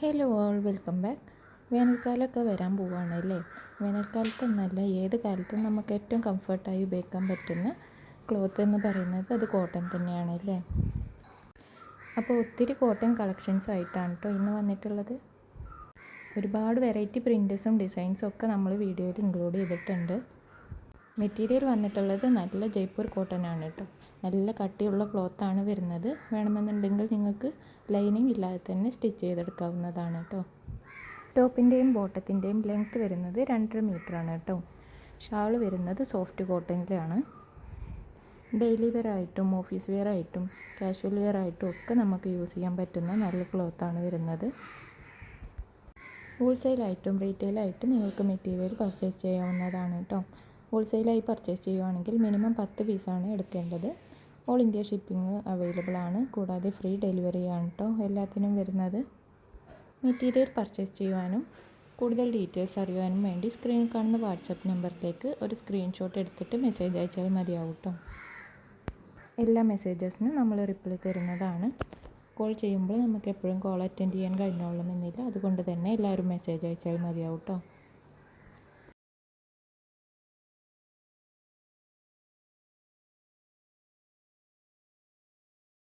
Hello all welcome back. വേനൽക്കാലമൊക്കെ വരാൻ പോവുകയാണ് അല്ലേ. വേനൽക്കാലത്ത് എന്നല്ല ഏത് കാലത്തും നമുക്ക് ഏറ്റവും കംഫർട്ടായി ഉപയോഗിക്കാൻ പറ്റുന്ന ക്ലോത്ത് എന്ന് പറയുന്നത് അത് കോട്ടൺ തന്നെയാണ് അല്ലേ. അപ്പോൾ ഒത്തിരി കോട്ടൺ കളക്ഷൻസ് ആയിട്ടാണ് കേട്ടോ ഇന്ന് വന്നിട്ടുള്ളത്. ഒരുപാട് വെറൈറ്റി പ്രിൻറ്റേഴ്സും ഡിസൈൻസും ഒക്കെ നമ്മൾ വീഡിയോയിൽ ഇൻക്ലൂഡ് ചെയ്തിട്ടുണ്ട്. മെറ്റീരിയൽ വന്നിട്ടുള്ളത് നല്ല ജയ്പൂർ കോട്ടൺ ആണ് കേട്ടോ. നല്ല കട്ടിയുള്ള ക്ലോത്താണ് വരുന്നത്. വേണമെന്നുണ്ടെങ്കിൽ നിങ്ങൾക്ക് ലൈനിങ് ഇല്ലാതെ തന്നെ സ്റ്റിച്ച് ചെയ്തെടുക്കാവുന്നതാണ് കേട്ടോ. ടോപ്പിൻ്റെയും ബോട്ടത്തിൻ്റെയും ലെങ്ത്ത് വരുന്നത് 2.5 മീറ്ററാണ് കേട്ടോ. ഷാൾ വരുന്നത് സോഫ്റ്റ് കോട്ടണിലാണ്. ഡെയിലി വെയർ ആയിട്ടും ഓഫീസ് വെയർ ആയിട്ടും കാഷ്വൽ വെയർ ആയിട്ടും ഒക്കെ നമുക്ക് യൂസ് ചെയ്യാൻ പറ്റുന്ന നല്ല ക്ലോത്താണ് വരുന്നത്. ഹോൾസെയിലായിട്ടും റീറ്റെയിലായിട്ടും നിങ്ങൾക്ക് മെറ്റീരിയൽ പർച്ചേസ് ചെയ്യാവുന്നതാണ് കേട്ടോ. ഹോൾസെയിലായി പർച്ചേസ് ചെയ്യുകയാണെങ്കിൽ മിനിമം 10 പീസാണ് എടുക്കേണ്ടത്. ഓൾ ഇന്ത്യ ഷിപ്പിംഗ് അവൈലബിൾ ആണ്. കൂടാതെ ഫ്രീ ഡെലിവറി ആണ് കേട്ടോ എല്ലാത്തിനും വരുന്നത്. മെറ്റീരിയൽ പർച്ചേസ് ചെയ്യുവാനും കൂടുതൽ ഡീറ്റെയിൽസ് അറിയുവാനും വേണ്ടി സ്ക്രീനിൽ കാണുന്ന വാട്സപ്പ് നമ്പറിലേക്ക് ഒരു സ്ക്രീൻഷോട്ട് എടുത്തിട്ട് മെസ്സേജ് അയച്ചാൽ മതിയാവും കേട്ടോ. എല്ലാ മെസ്സേജസിനും നമ്മൾ റിപ്ലൈ തരുന്നതാണ്. കോൾ ചെയ്യുമ്പോൾ നമുക്ക് എപ്പോഴും കോൾ അറ്റൻഡ് ചെയ്യാൻ കഴിഞ്ഞോളണമെന്നില്ല. അതുകൊണ്ട് തന്നെ എല്ലാവരും മെസ്സേജ് അയച്ചാൽ മതിയാവും കേട്ടോ.